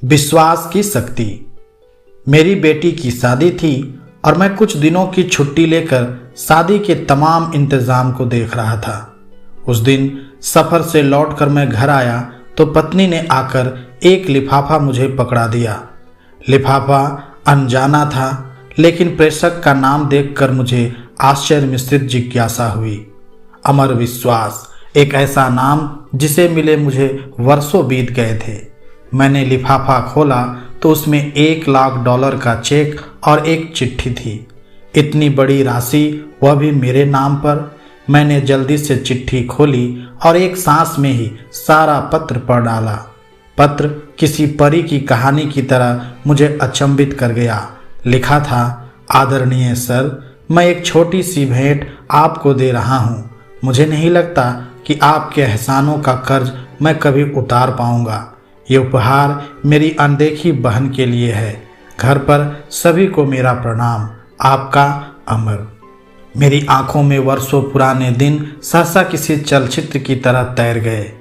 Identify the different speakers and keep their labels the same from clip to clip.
Speaker 1: विश्वास की शक्ति। मेरी बेटी की शादी थी और मैं कुछ दिनों की छुट्टी लेकर शादी के तमाम इंतजाम को देख रहा था। उस दिन सफर से लौटकर मैं घर आया तो पत्नी ने आकर एक लिफाफा मुझे पकड़ा दिया। लिफाफा अनजाना था, लेकिन प्रेषक का नाम देखकर मुझे आश्चर्य मिश्रित जिज्ञासा हुई। अमर विश्वास, एक ऐसा नाम जिसे मिले मुझे वर्षों बीत गए थे। मैंने लिफाफा खोला तो उसमें $1,00,000 का चेक और एक चिट्ठी थी। इतनी बड़ी राशि, वह भी मेरे नाम पर। मैंने जल्दी से चिट्ठी खोली और एक सांस में ही सारा पत्र पढ़ डाला। पत्र किसी परी की कहानी की तरह मुझे अचंभित कर गया। लिखा था, आदरणीय सर, मैं एक छोटी सी भेंट आपको दे रहा हूँ। मुझे नहीं लगता कि आपके एहसानों का कर्ज मैं कभी उतार पाऊंगा। ये उपहार मेरी अनदेखी बहन के लिए है। घर पर सभी को मेरा प्रणाम। आपका अमर। मेरी आंखों में वर्षों पुराने दिन सहसा किसी चलचित्र की तरह तैर गए।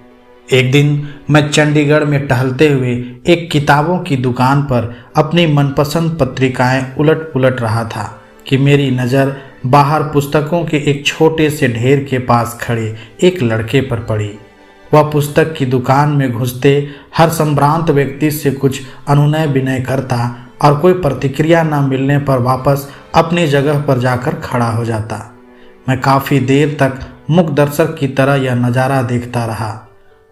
Speaker 1: एक दिन मैं चंडीगढ़ में टहलते हुए एक किताबों की दुकान पर अपनी मनपसंद पत्रिकाएं उलट पुलट रहा था कि मेरी नज़र बाहर पुस्तकों के एक छोटे से ढेर के पास खड़े एक लड़के पर पड़ी। वह पुस्तक की दुकान में घुसते हर संभ्रांत व्यक्ति से कुछ अनुनय विनय करता और कोई प्रतिक्रिया न मिलने पर वापस अपनी जगह पर जाकर खड़ा हो जाता। मैं काफ़ी देर तक मूक दर्शक की तरह यह नज़ारा देखता रहा।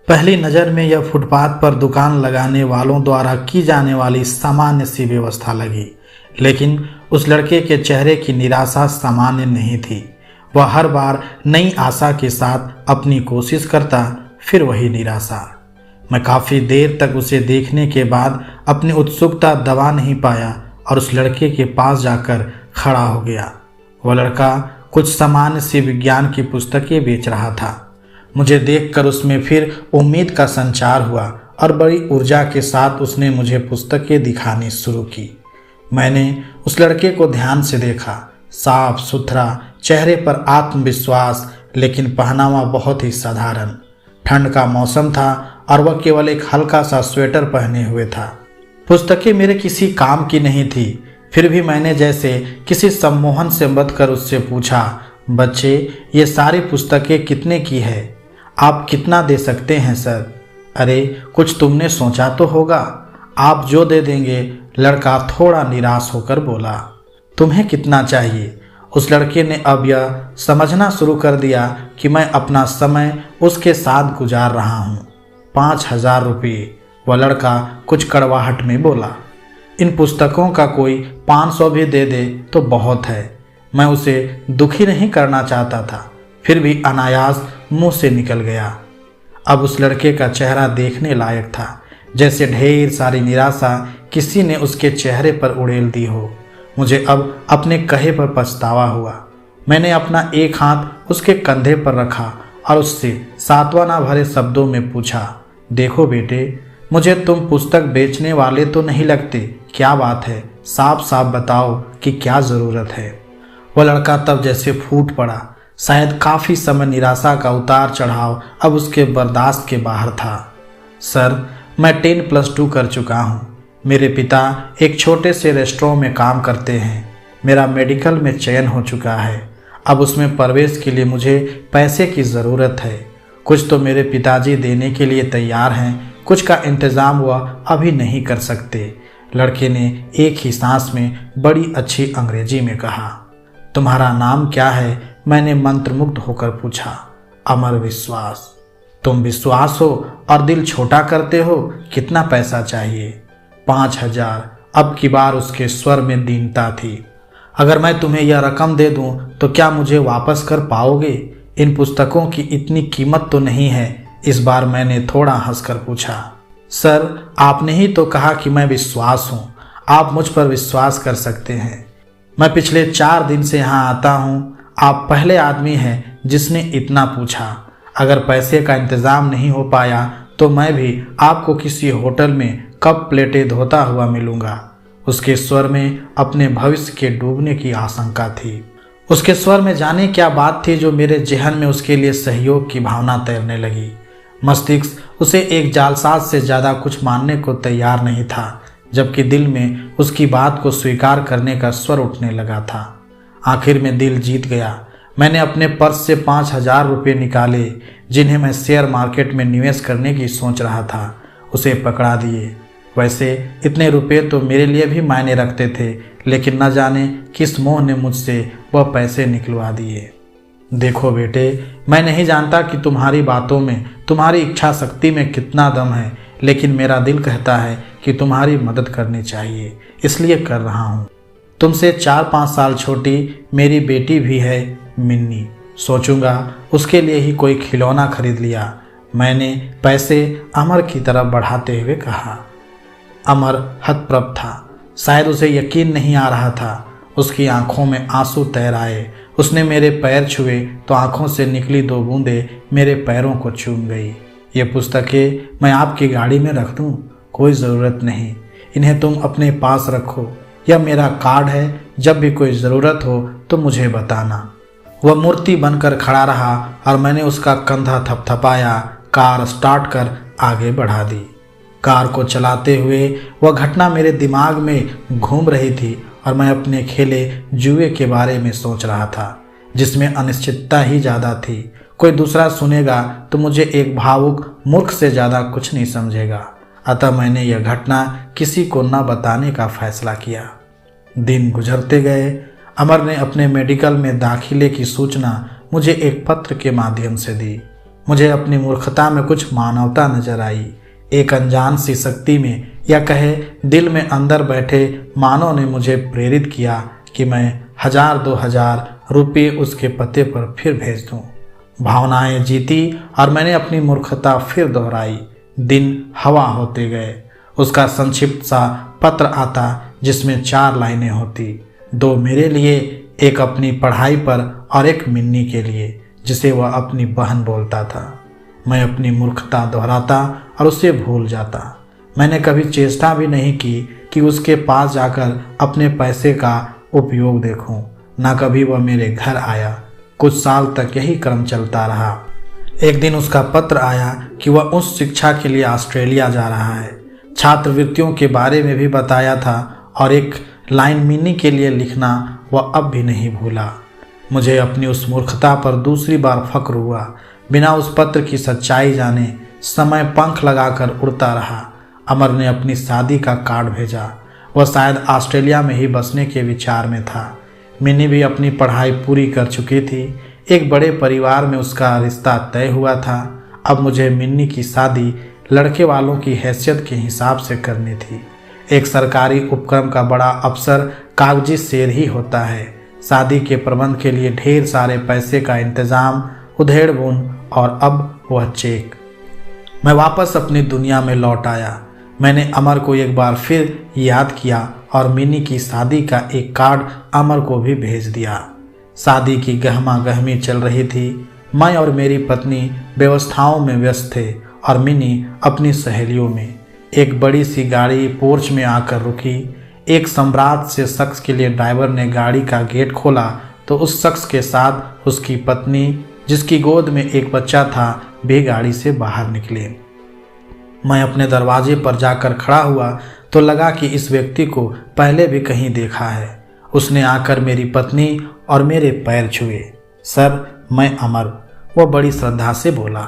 Speaker 1: पहली नज़र में यह फुटपाथ पर दुकान लगाने वालों द्वारा की जाने वाली सामान्य सी व्यवस्था लगी, लेकिन उस लड़के के चेहरे की निराशा सामान्य नहीं थी। वह हर बार नई आशा के साथ अपनी कोशिश करता, फिर वही निराशा। मैं काफ़ी देर तक उसे देखने के बाद अपनी उत्सुकता दबा नहीं पाया और उस लड़के के पास जाकर खड़ा हो गया। वह लड़का कुछ सामान्य सी विज्ञान की पुस्तकें बेच रहा था। मुझे देखकर उसमें फिर उम्मीद का संचार हुआ और बड़ी ऊर्जा के साथ उसने मुझे पुस्तकें दिखानी शुरू की। मैंने उस लड़के को ध्यान से देखा। साफ सुथरा, चेहरे पर आत्मविश्वास, लेकिन पहनावा बहुत ही साधारण। ठंड का मौसम था और वह केवल एक हल्का सा स्वेटर पहने हुए था। पुस्तकें मेरे किसी काम की नहीं थी, फिर भी मैंने जैसे किसी सम्मोहन से बंधकर उससे पूछा, बच्चे, ये सारी पुस्तकें कितने की है? आप कितना दे सकते हैं सर? अरे, कुछ तुमने सोचा तो होगा। आप जो दे देंगे। लड़का थोड़ा निराश होकर बोला। तुम्हें कितना चाहिए? उस लड़के ने अब यह समझना शुरू कर दिया कि मैं अपना समय उसके साथ गुजार रहा हूँ। 5,000 रुपये, वह लड़का कुछ कड़वाहट में बोला। इन पुस्तकों का कोई 500 भी दे दे तो बहुत है। मैं उसे दुखी नहीं करना चाहता था, फिर भी अनायास मुंह से निकल गया। अब उस लड़के का चेहरा देखने लायक था, जैसे ढेर सारी निराशा किसी ने उसके चेहरे पर उड़ेल दी हो। मुझे अब अपने कहे पर पछतावा हुआ। मैंने अपना एक हाथ उसके कंधे पर रखा और उससे सांत्वना भरे शब्दों में पूछा, देखो बेटे, मुझे तुम पुस्तक बेचने वाले तो नहीं लगते। क्या बात है? साफ साफ बताओ कि क्या ज़रूरत है। वह लड़का तब जैसे फूट पड़ा। शायद काफ़ी समय निराशा का उतार चढ़ाव अब उसके बर्दाश्त के बाहर था। सर, मैं 10+2 कर चुका हूँ। मेरे पिता एक छोटे से रेस्टोरेंट में काम करते हैं। मेरा मेडिकल में चयन हो चुका है। अब उसमें प्रवेश के लिए मुझे पैसे की ज़रूरत है। कुछ तो मेरे पिताजी देने के लिए तैयार हैं, कुछ का इंतज़ाम वह अभी नहीं कर सकते। लड़के ने एक ही सांस में बड़ी अच्छी अंग्रेजी में कहा। तुम्हारा नाम क्या है? मैंने मंत्रमुग्ध होकर पूछा। अमर विश्वास। तुम विश्वास हो और दिल छोटा करते हो। कितना पैसा चाहिए? 5,000। अब की बार उसके स्वर में दीनता थी। अगर मैं तुम्हें यह रकम दे दूं तो क्या मुझे वापस कर पाओगे? इन पुस्तकों की इतनी कीमत तो नहीं है। इस बार मैंने थोड़ा हंसकर पूछा। सर, आपने ही तो कहा कि मैं विश्वास हूँ। आप मुझ पर विश्वास कर सकते हैं। मैं पिछले 4 दिन से यहाँ आता हूँ। आप पहले आदमी हैं जिसने इतना पूछा। अगर पैसे का इंतज़ाम नहीं हो पाया तो मैं भी आपको किसी होटल में कप प्लेटें धोता हुआ मिलूंगा। उसके स्वर में अपने भविष्य के डूबने की आशंका थी। उसके स्वर में जाने क्या बात थी जो मेरे जेहन में उसके लिए सहयोग की भावना तैरने लगी। मस्तिष्क उसे एक जालसाज से ज़्यादा कुछ मानने को तैयार नहीं था, जबकि दिल में उसकी बात को स्वीकार करने का स्वर उठने लगा था। आखिर में दिल जीत गया। मैंने अपने पर्स से 5,000 रुपये निकाले, जिन्हें मैं शेयर मार्केट में निवेश करने की सोच रहा था, उसे पकड़ा दिए। वैसे इतने रुपए तो मेरे लिए भी मायने रखते थे, लेकिन न जाने किस मोह ने मुझसे वह पैसे निकलवा दिए। देखो बेटे, मैं नहीं जानता कि तुम्हारी बातों में, तुम्हारी इच्छा शक्ति में कितना दम है, लेकिन मेरा दिल कहता है कि तुम्हारी मदद करनी चाहिए, इसलिए कर रहा हूँ। तुमसे 4-5 साल छोटी मेरी बेटी भी है मिन्नी, सोचूंगा उसके लिए ही कोई खिलौना खरीद लिया। मैंने पैसे अमर की तरफ बढ़ाते हुए कहा। अमर हतप्रभ था, शायद उसे यकीन नहीं आ रहा था। उसकी आंखों में आंसू तैर आए। उसने मेरे पैर छुए तो आंखों से निकली 2 बूंदें मेरे पैरों को चूम गई। ये पुस्तकें मैं आपकी गाड़ी में रख दूं? कोई ज़रूरत नहीं, इन्हें तुम अपने पास रखो। यह मेरा कार्ड है, जब भी कोई ज़रूरत हो तो मुझे बताना। वह मूर्ति बनकर खड़ा रहा और मैंने उसका कंधा थपथपाया। कार स्टार्ट कर आगे बढ़ा दी। कार को चलाते हुए वह घटना मेरे दिमाग में घूम रही थी और मैं अपने खेले जुए के बारे में सोच रहा था, जिसमें अनिश्चितता ही ज़्यादा थी। कोई दूसरा सुनेगा तो मुझे एक भावुक मूर्ख से ज़्यादा कुछ नहीं समझेगा। अतः मैंने यह घटना किसी को न बताने का फैसला किया। दिन गुजरते गए। अमर ने अपने मेडिकल में दाखिले की सूचना मुझे एक पत्र के माध्यम से दी। मुझे अपनी मूर्खता में कुछ मानवता नजर आई। एक अनजान सी शक्ति में, या कहे दिल में अंदर बैठे मानव ने मुझे प्रेरित किया कि मैं 1,000-2,000 रुपये उसके पते पर फिर भेज दूं। भावनाएं जीती और मैंने अपनी मूर्खता फिर दोहराई। दिन हवा होते गए। उसका संक्षिप्त सा पत्र आता, जिसमें 4 लाइनें होती, 2 मेरे लिए, एक अपनी पढ़ाई पर और एक मिन्नी के लिए, जिसे वह अपनी बहन बोलता था। मैं अपनी मूर्खता दोहराता और उसे भूल जाता। मैंने कभी चेष्टा भी नहीं की कि उसके पास जाकर अपने पैसे का उपयोग देखूं। ना कभी वह मेरे घर आया। कुछ साल तक यही क्रम चलता रहा। एक दिन उसका पत्र आया कि वह उच्च शिक्षा के लिए ऑस्ट्रेलिया जा रहा है। छात्रवृत्तियों के बारे में भी बताया था और एक लाइन मिन्नी के लिए लिखना वह अब भी नहीं भूला। मुझे अपनी उस मूर्खता पर दूसरी बार फक्र हुआ। बिना उस पत्र की सच्चाई जाने समय पंख लगाकर उड़ता रहा। अमर ने अपनी शादी का कार्ड भेजा। वह शायद ऑस्ट्रेलिया में ही बसने के विचार में था। मिन्नी भी अपनी पढ़ाई पूरी कर चुकी थी। एक बड़े परिवार में उसका रिश्ता तय हुआ था। अब मुझे मिन्नी की शादी लड़के वालों की हैसियत के हिसाब से करनी थी। एक सरकारी उपक्रम का बड़ा अफसर कागजी शेर ही होता है। शादी के प्रबंध के लिए ढेर सारे पैसे का इंतजाम, उधेड़-बुन और अब वह चेक। मैं वापस अपनी दुनिया में लौट आया। मैंने अमर को एक बार फिर याद किया और मिन्नी की शादी का एक कार्ड अमर को भी भेज दिया। शादी की गहमा गहमी चल रही थी। मैं और मेरी पत्नी व्यवस्थाओं में व्यस्त थे और मिन्नी अपनी सहेलियों में। एक बड़ी सी गाड़ी पोर्च में आकर रुकी। एक सम्राट से शख्स के लिए ड्राइवर ने गाड़ी का गेट खोला तो उस शख्स के साथ उसकी पत्नी, जिसकी गोद में एक बच्चा था, भी गाड़ी से बाहर निकले। मैं अपने दरवाजे पर जाकर खड़ा हुआ तो लगा कि इस व्यक्ति को पहले भी कहीं देखा है। उसने आकर मेरी पत्नी और मेरे पैर छुए। सर, मैं अमर, वह बड़ी श्रद्धा से बोला।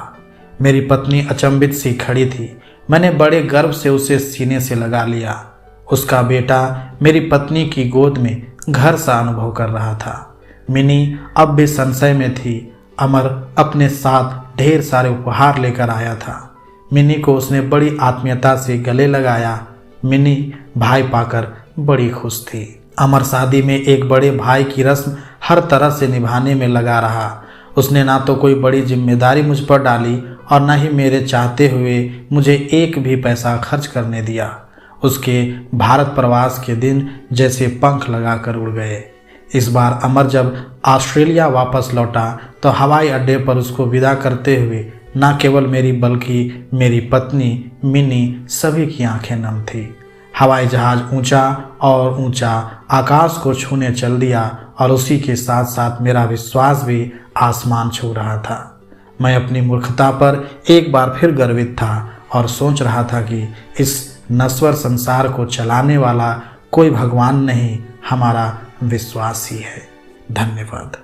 Speaker 1: मेरी पत्नी अचंभित सी खड़ी थी। मैंने बड़े गर्व से उसे सीने से लगा लिया। उसका बेटा मेरी पत्नी की गोद में घर सा अनुभव कर रहा था। मिनी अब भी संशय में थी। अमर अपने साथ ढेर सारे उपहार लेकर आया था। मिनी को उसने बड़ी आत्मीयता से गले लगाया। मिनी भाई पाकर बड़ी खुश थी। अमर शादी में एक बड़े भाई की रस्म हर तरह से निभाने में लगा रहा। उसने ना तो कोई बड़ी जिम्मेदारी मुझ पर डाली और न ही मेरे चाहते हुए मुझे एक भी पैसा खर्च करने दिया। उसके भारत प्रवास के दिन जैसे पंख लगाकर उड़ गए। इस बार अमर जब ऑस्ट्रेलिया वापस लौटा तो हवाई अड्डे पर उसको विदा करते हुए न केवल मेरी बल्कि मेरी पत्नी मिनी सभी की आंखें नम थी। हवाई जहाज ऊंचा और ऊंचा आकाश को छूने चल दिया और उसी के साथ साथ मेरा विश्वास भी आसमान छू रहा था। मैं अपनी मूर्खता पर एक बार फिर गर्वित था और सोच रहा था कि इस नश्वर संसार को चलाने वाला कोई भगवान नहीं, हमारा विश्वास ही है। धन्यवाद।